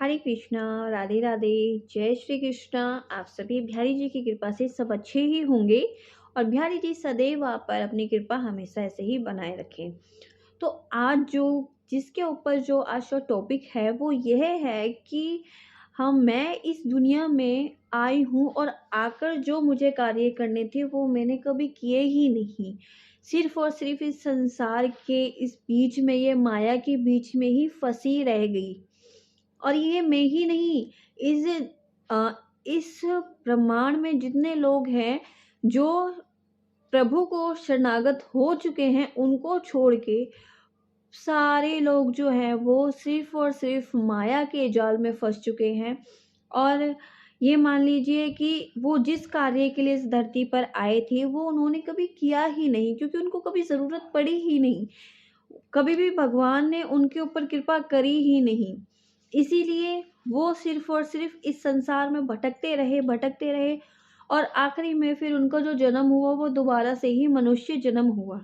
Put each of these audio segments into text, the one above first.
हरे कृष्णा, राधे राधे, जय श्री कृष्णा। आप सभी बिहारी जी की कृपा से सब अच्छे ही होंगे और बिहारी जी सदैव आप पर अपनी कृपा हमेशा ऐसे ही बनाए रखें। तो आज जिसके ऊपर जो आज का टॉपिक है वो यह है कि मैं इस दुनिया में आई हूँ और आकर जो मुझे कार्य करने थे वो मैंने कभी किए ही नहीं। सिर्फ और सिर्फ इस संसार के इस बीच में, ये माया के बीच में ही फंसी रह गई। और ये मैं ही नहीं, इस अ, इस ब्रह्मांड में जितने लोग हैं जो प्रभु को शरणागत हो चुके हैं, उनको छोड़ के सारे लोग जो हैं वो सिर्फ और सिर्फ माया के जाल में फंस चुके हैं। और ये मान लीजिए कि वो जिस कार्य के लिए इस धरती पर आए थे वो उन्होंने कभी किया ही नहीं, क्योंकि उनको कभी ज़रूरत पड़ी ही नहीं। कभी भी भगवान ने उनके ऊपर कृपा करी ही नहीं। इसीलिए वो सिर्फ और सिर्फ इस संसार में भटकते रहे और आखिरी में फिर उनका जो जन्म हुआ वो दोबारा से ही मनुष्य जन्म हुआ।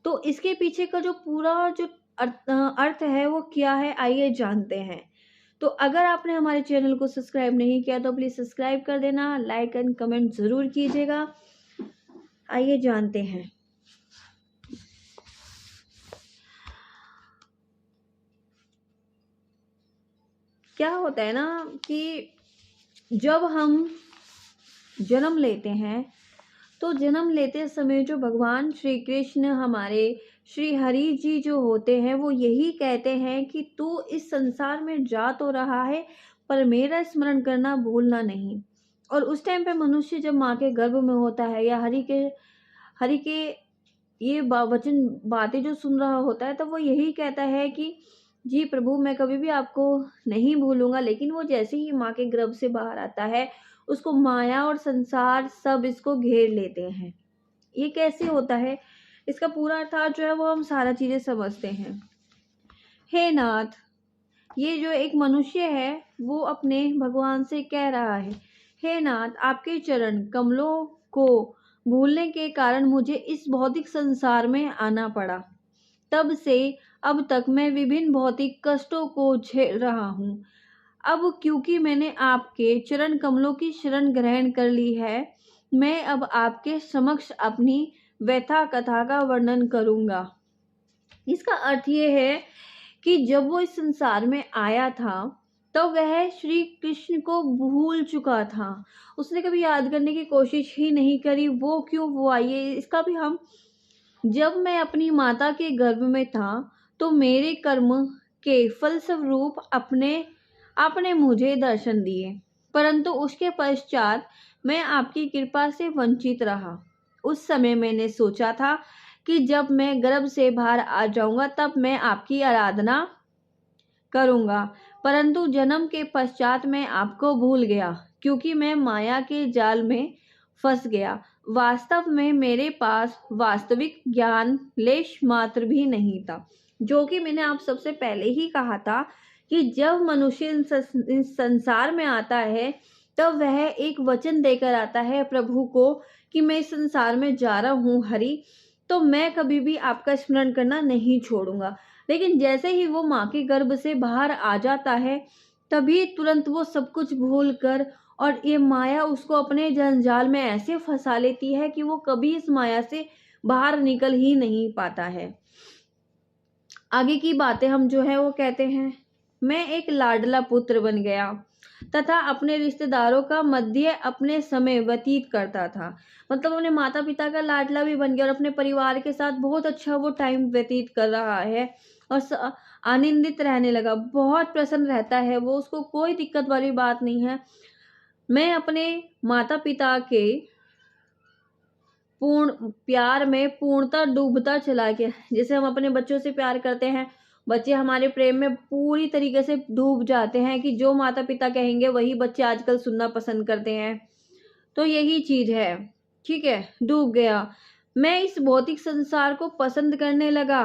तो इसके पीछे का जो पूरा जो अर्थ है वो क्या है, आइए जानते हैं। तो अगर आपने हमारे चैनल को सब्सक्राइब नहीं किया तो प्लीज़ सब्सक्राइब कर देना, लाइक एंड कमेंट ज़रूर कीजिएगा। आइए जानते हैं। क्या होता है ना कि जब हम जन्म लेते हैं तो जन्म लेते समय जो भगवान श्री कृष्ण, हमारे श्री हरि जी जो होते हैं, वो यही कहते हैं कि तू इस संसार में जा तो रहा है पर मेरा स्मरण करना भूलना नहीं। और उस टाइम पे मनुष्य जब माँ के गर्भ में होता है या हरि के ये वचन बातें जो सुन रहा होता है, तो वो यही कहता है कि जी प्रभु, मैं कभी भी आपको नहीं भूलूंगा। लेकिन वो जैसे ही माँ के गर्भ से बाहर आता है, उसको माया और संसार सब इसको घेर लेते हैं। ये कैसे होता है, इसका पूरा अर्थात जो है वो हम सारा चीजें समझते हैं। हे नाथ, ये जो एक मनुष्य है वो अपने भगवान से कह रहा है, हे नाथ, आपके चरण कमलों को भूलने के कारण मुझे इस भौतिक संसार में आना पड़ा। तब से अब तक मैं विभिन्न भौतिक कष्टों को झेल रहा हूँ। अब क्योंकि मैंने आपके चरण कमलों की शरण ग्रहण कर ली है, मैं अब आपके समक्ष अपनी व्यथा कथा का वर्णन करूंगा। इसका अर्थ ये है कि जब वो इस संसार में आया था तो वह श्री कृष्ण को भूल चुका था। उसने कभी याद करने की कोशिश ही नहीं करी, वो क्यों वो आई है इसका भी हम। जब मैं अपनी माता के गर्भ में था तो मेरे कर्म के फलस्वरूप अपने आपने मुझे दर्शन दिए, परंतु उसके पश्चात मैं आपकी कृपा से वंचित रहा। उस समय मैंने सोचा था कि जब मैं गर्भ से बाहर आ जाऊंगा तब मैं आपकी आराधना करूंगा, परंतु जन्म के पश्चात मैं आपको भूल गया क्योंकि मैं माया के जाल में फंस गया। वास्तव में मेरे पास वास्तविक ज्ञान लेश मात्र भी नहीं था, जो कि मैंने आप सबसे पहले ही कहा था कि जब मनुष्य इस संसार में आता है तब वह एक वचन देकर आता है प्रभु को कि मैं इस संसार में जा रहा हूँ हरि, तो मैं कभी भी आपका स्मरण करना नहीं छोड़ूंगा। लेकिन जैसे ही वो माँ के गर्भ से बाहर आ जाता है तभी तुरंत वो सब कुछ भूल कर, और ये माया उसको अपने जंजाल में ऐसे फंसा लेती है कि वो कभी इस माया से बाहर निकल ही नहीं पाता है। आगे की बातें हम जो है वो कहते हैं, मैं एक लाडला पुत्र बन गया तथा अपने रिश्तेदारों का मध्य अपने समय व्यतीत करता था। मतलब अपने माता पिता का लाडला भी बन गया और अपने परिवार के साथ बहुत अच्छा वो टाइम व्यतीत कर रहा है और आनंदित रहने लगा। बहुत प्रसन्न रहता है वो, उसको कोई दिक्कत वाली बात नहीं है। मैं अपने माता पिता के पूर्ण प्यार में पूर्णतः डूबता चला गया। जैसे हम अपने बच्चों से प्यार करते हैं, बच्चे हमारे प्रेम में पूरी तरीके से डूब जाते हैं कि जो माता पिता कहेंगे वही बच्चे आजकल सुनना पसंद करते हैं। तो यही चीज है, ठीक है, डूब गया। मैं इस भौतिक संसार को पसंद करने लगा।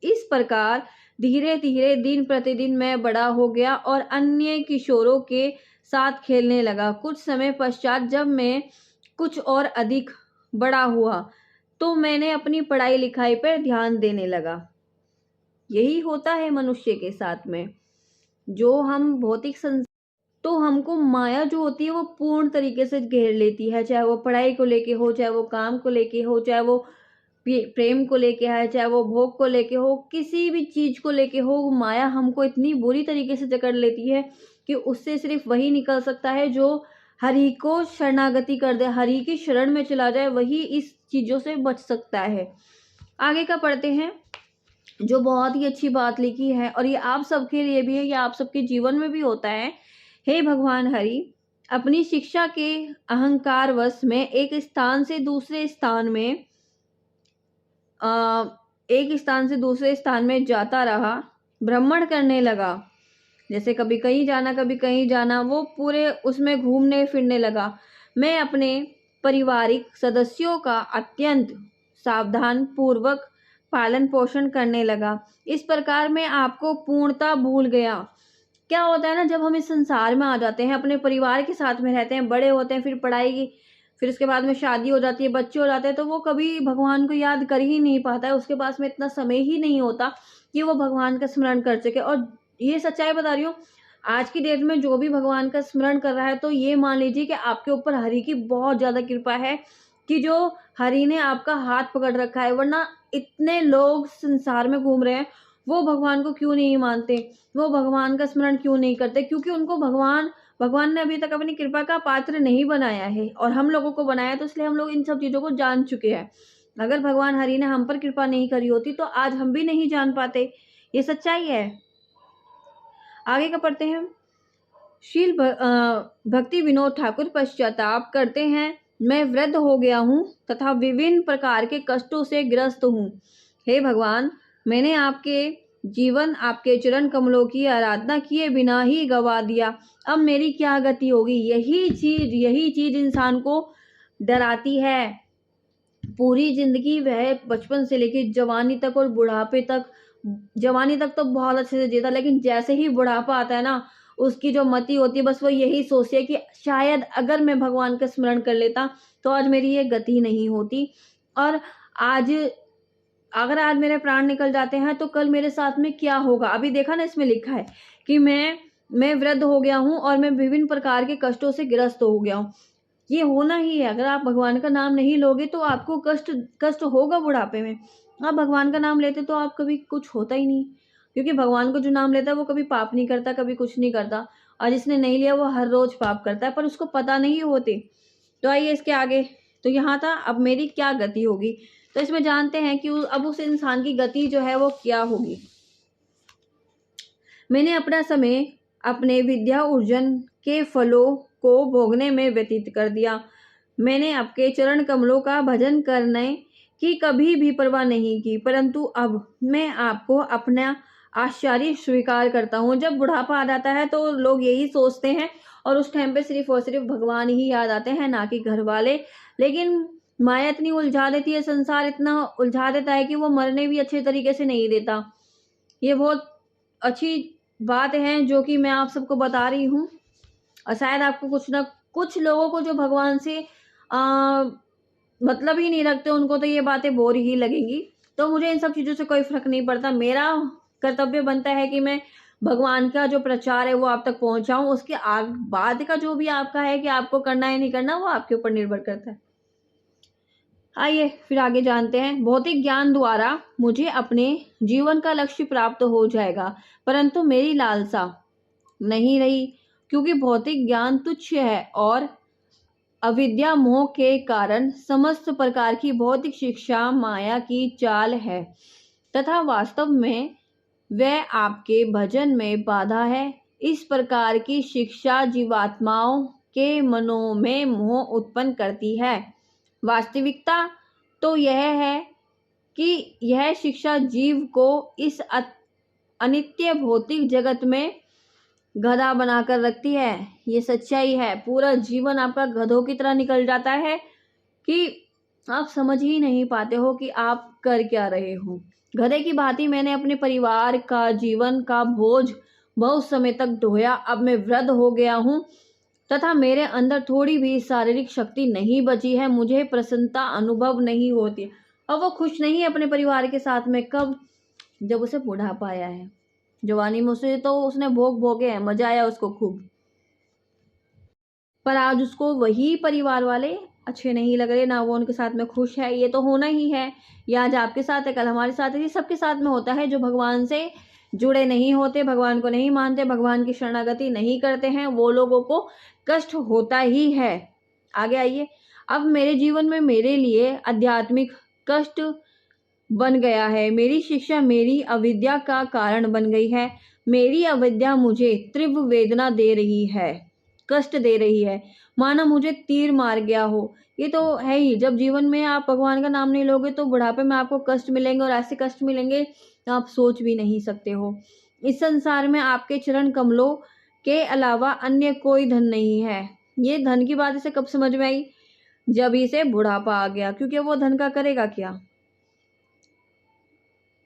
इस प्रकार धीरे धीरे दिन प्रतिदिन मैं बड़ा हो गया और अन्य किशोरों के साथ खेलने लगा। कुछ समय पश्चात जब मैं कुछ और अधिक बड़ा हुआ तो मैंने अपनी पढ़ाई लिखाई पर ध्यान देने लगा। यही होता है मनुष्य के साथ में। जो हम भौतिक तो हमको माया जो होती है वो पूर्ण तरीके से घेर लेती है, चाहे वो पढ़ाई को लेके हो, चाहे वो काम को लेके हो, चाहे वो प्रेम को लेके है, चाहे वो भोग को लेके हो, किसी भी चीज को लेके हो, वो माया हमको इतनी बुरी तरीके से जकड़ लेती है कि उससे सिर्फ वही निकल सकता है जो हरि को शरणागति कर दे, हरि की शरण में चला जाए, वही इस चीजों से बच सकता है। आगे का पढ़ते हैं, जो बहुत ही अच्छी बात लिखी है, और ये आप सबके लिए भी है, ये आप सबके जीवन में भी होता है। हे भगवान हरि, अपनी शिक्षा के अहंकार वश में एक स्थान से दूसरे स्थान में जाता रहा, भ्रमण करने लगा। जैसे कभी कहीं जाना कभी कहीं जाना, वो पूरे उसमें घूमने फिरने लगा। मैं अपने पारिवारिक सदस्यों का अत्यंत सावधान पूर्वक पालन पोषण करने लगा। इस प्रकार मैं आपको पूर्णता भूल गया। क्या होता है ना, जब हम इस संसार में आ जाते हैं, अपने परिवार के साथ में रहते हैं, बड़े होते हैं, फिर पढ़ाई की, फिर उसके बाद में शादी हो जाती है, बच्चे हो जाते हैं, तो वो कभी भगवान को याद कर ही नहीं पाता है। उसके पास में इतना समय ही नहीं होता कि वो भगवान का स्मरण कर सके। और ये सच्चाई बता रही हूँ, आज की डेट में जो भी भगवान का स्मरण कर रहा है, तो ये मान लीजिए कि आपके ऊपर हरि की बहुत ज्यादा कृपा है कि जो हरि ने आपका हाथ पकड़ रखा है। वरना इतने लोग संसार में घूम रहे हैं, वो भगवान को क्यों नहीं मानते, वो भगवान का स्मरण क्यों नहीं करते? क्योंकि उनको भगवान ने अभी तक अपनी कृपा का पात्र नहीं बनाया है, और हम लोगों को बनाया, तो इसलिए हम लोग इन सब चीजों को जान चुके हैं। अगर भगवान हरि ने हम पर कृपा नहीं करी होती तो आज हम भी नहीं जान पाते। ये सच्चाई है। आगे का पढ़ते हैं। शील भक्ति विनोद ठाकुर पश्चाताप करते हैं, मैं वृद्ध हो गया हूँ तथा विभिन्न प्रकार के कष्टों से ग्रस्त हूँ। हे भगवान, मैंने आपके जीवन आपके चरण कमलों की आराधना किए बिना ही गवा दिया। अब मेरी क्या गति होगी? यही चीज इंसान को डराती है। पूरी जिंदगी वह बचपन से लेकर जवानी तक और बुढ़ापे तक, जवानी तक तो बहुत अच्छे से जीता, लेकिन जैसे ही बुढ़ापा आता है ना, उसकी जो मति होती है, बस वो यही सोचती है कि शायद अगर मैं भगवान का स्मरण कर लेता तो आज मेरी ये गति नहीं होती, और अगर आज मेरे प्राण निकल जाते हैं तो कल मेरे साथ में क्या होगा। अभी देखा ना, इसमें लिखा है कि मैं वृद्ध हो गया हूँ और मैं विभिन्न प्रकार के कष्टों से ग्रस्त हो गया हूँ। ये होना ही है। अगर आप भगवान का नाम नहीं लोगे तो आपको कष्ट होगा बुढ़ापे में। आप भगवान का नाम लेते तो आप कभी कुछ होता ही नहीं, क्योंकि भगवान को जो नाम लेता है वो कभी पाप नहीं करता, कभी कुछ नहीं करता, और जिसने नहीं लिया वो हर रोज पाप करता है, पर उसको पता नहीं होती। तो आइए इसके आगे। तो यहाँ था, अब मेरी क्या गति होगी। तो इसमें जानते हैं कि अब उस इंसान की गति जो है वो क्या होगी। मैंने अपना समय अपने विद्या अर्जन के फलों को भोगने में व्यतीत कर दिया। मैंने आपके चरण कमलों का भजन करने की कभी भी परवाह नहीं की, परंतु अब मैं आपको अपना आश्चर्य स्वीकार करता हूँ। जब बुढ़ापा आ जाता है तो लोग यही सोचते हैं, और उस टाइम पे सिर्फ और सिर्फ भगवान ही याद आते हैं, ना कि घर वाले। लेकिन माया इतनी उलझा देती है, संसार इतना उलझा देता है कि वो मरने भी अच्छे तरीके से नहीं देता। ये बहुत अच्छी बात है जो कि मैं आप सबको बता रही हूँ, और शायद आपको कुछ लोगों को जो भगवान से मतलब ही नहीं रखते, उनको तो ये बातें बोर ही लगेंगी। तो मुझे इन सब चीजों से कोई फर्क नहीं पड़ता। मेरा कर्तव्य बनता है कि मैं भगवान का जो प्रचार है वो आप तक पहुंचाऊं। उसके बाद का जो भी आपका है कि आपको करना है नहीं करना, वो आपके ऊपर निर्भर करता है। आइए फिर आगे जानते हैं। भौतिक ज्ञान द्वारा मुझे अपने जीवन का लक्ष्य प्राप्त हो जाएगा, परंतु मेरी लालसा नहीं रही, क्योंकि भौतिक ज्ञान तुच्छ है और अविद्या मोह के कारण समस्त प्रकार की भौतिक शिक्षा माया की चाल है, तथा वास्तव में वह आपके भजन में बाधा है। इस प्रकार की शिक्षा जीवात्माओं के मनों में मोह उत्पन्न करती है। वास्तविकता तो यह है कि यह शिक्षा जीव को इस अनित्य भौतिक जगत में गधा बनाकर रखती है। ये सच्चाई है। पूरा जीवन आपका गधों की तरह निकल जाता है कि आप समझ ही नहीं पाते हो कि आप कर क्या रहे हो। गधे की भांति मैंने अपने परिवार का जीवन का बोझ बहुत समय तक ढोया। अब मैं वृद्ध हो गया हूँ तथा मेरे अंदर थोड़ी भी शारीरिक शक्ति नहीं बची है। मुझे प्रसन्नता अनुभव नहीं होती। अब वो खुश नहीं है अपने परिवार के साथ में। कब? जब उसे बुढ़ापा आया है। जवानी में उसे तो उसने भोग भोगे हैं, मजा आया उसको खूब, पर आज उसको वही परिवार वाले अच्छे नहीं लग रहे, ना वो उनके साथ में खुश है। ये तो होना ही है, ये आज आपके साथ है, कल हमारे साथ है, ये सबके साथ में होता है। जो भगवान से जुड़े नहीं होते, भगवान को नहीं मानते, भगवान की शरणागति नहीं करते हैं, वो लोगों को कष्ट होता ही है। आगे आइए। अब मेरे जीवन में मेरे लिए आध्यात्मिक कष्ट बन गया है, मेरी शिक्षा मेरी अविद्या का कारण बन गई है। मेरी अविद्या मुझे तीव्र वेदना दे रही है, कष्ट दे रही है, मानो मुझे तीर मार गया हो। ये तो है ही, जब जीवन में आप भगवान का नाम नहीं लोगे तो बुढ़ापे में आपको कष्ट मिलेंगे, और ऐसे कष्ट मिलेंगे आप सोच भी नहीं सकते हो। इस संसार में आपके चरण कमलों के अलावा अन्य कोई धन नहीं है। ये धन की बात इसे कब समझ में आई? जब इसे बुढ़ापा आ गया, क्योंकि वो धन का करेगा क्या।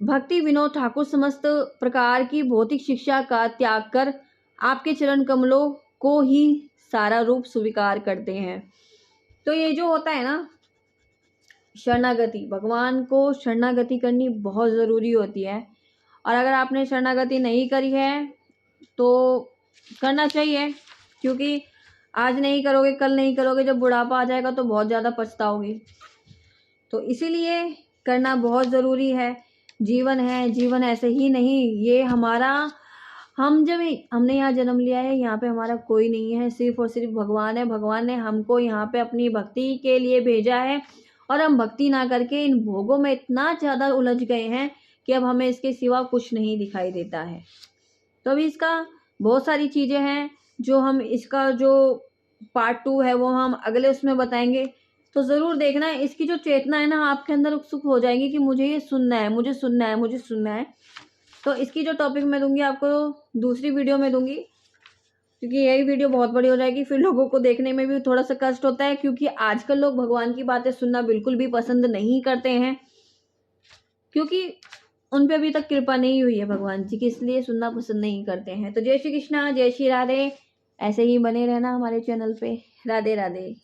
भक्ति विनोद ठाकुर समस्त प्रकार की भौतिक शिक्षा का त्याग कर आपके चरण कमलों को ही सारा रूप स्वीकार करते हैं। तो ये जो होता है ना, शरणागति, भगवान को शरणागति करनी बहुत ज़रूरी होती है। और अगर आपने शरणागति नहीं करी है तो करना चाहिए, क्योंकि आज नहीं करोगे, कल नहीं करोगे, जब बुढ़ापा आ जाएगा तो बहुत ज़्यादा पछताओगे। तो इसीलिए करना बहुत ज़रूरी है। जीवन है, जीवन ऐसे ही नहीं, ये हमारा, हम जब हमने यहाँ जन्म लिया है, यहाँ पे हमारा कोई नहीं है, सिर्फ और सिर्फ भगवान है। भगवान ने हमको यहाँ पे अपनी भक्ति के लिए भेजा है, और हम भक्ति ना करके इन भोगों में इतना ज़्यादा उलझ गए हैं कि अब हमें इसके सिवा कुछ नहीं दिखाई देता है। तो अभी इसका बहुत सारी चीज़ें हैं जो हम, इसका जो पार्ट 2 है वो हम अगले उसमें बताएंगे। तो ज़रूर देखना, इसकी जो चेतना है ना आपके अंदर उत्सुक हो जाएगी कि मुझे ये सुनना है, मुझे सुनना है, मुझे सुनना है। तो इसकी जो टॉपिक मैं दूंगी आपको दूसरी वीडियो में दूंगी, क्योंकि यही वीडियो बहुत बड़ी हो जाएगी, फिर लोगों को देखने में भी थोड़ा सा कष्ट होता है, क्योंकि आजकल लोग भगवान की बातें सुनना बिल्कुल भी पसंद नहीं करते हैं, क्योंकि उन पे अभी तक कृपा नहीं हुई है भगवान जी की, इसलिए सुनना पसंद नहीं करते हैं। तो जय श्री कृष्णा, जय श्री राधे। ऐसे ही बने रहना हमारे चैनल पे। राधे राधे।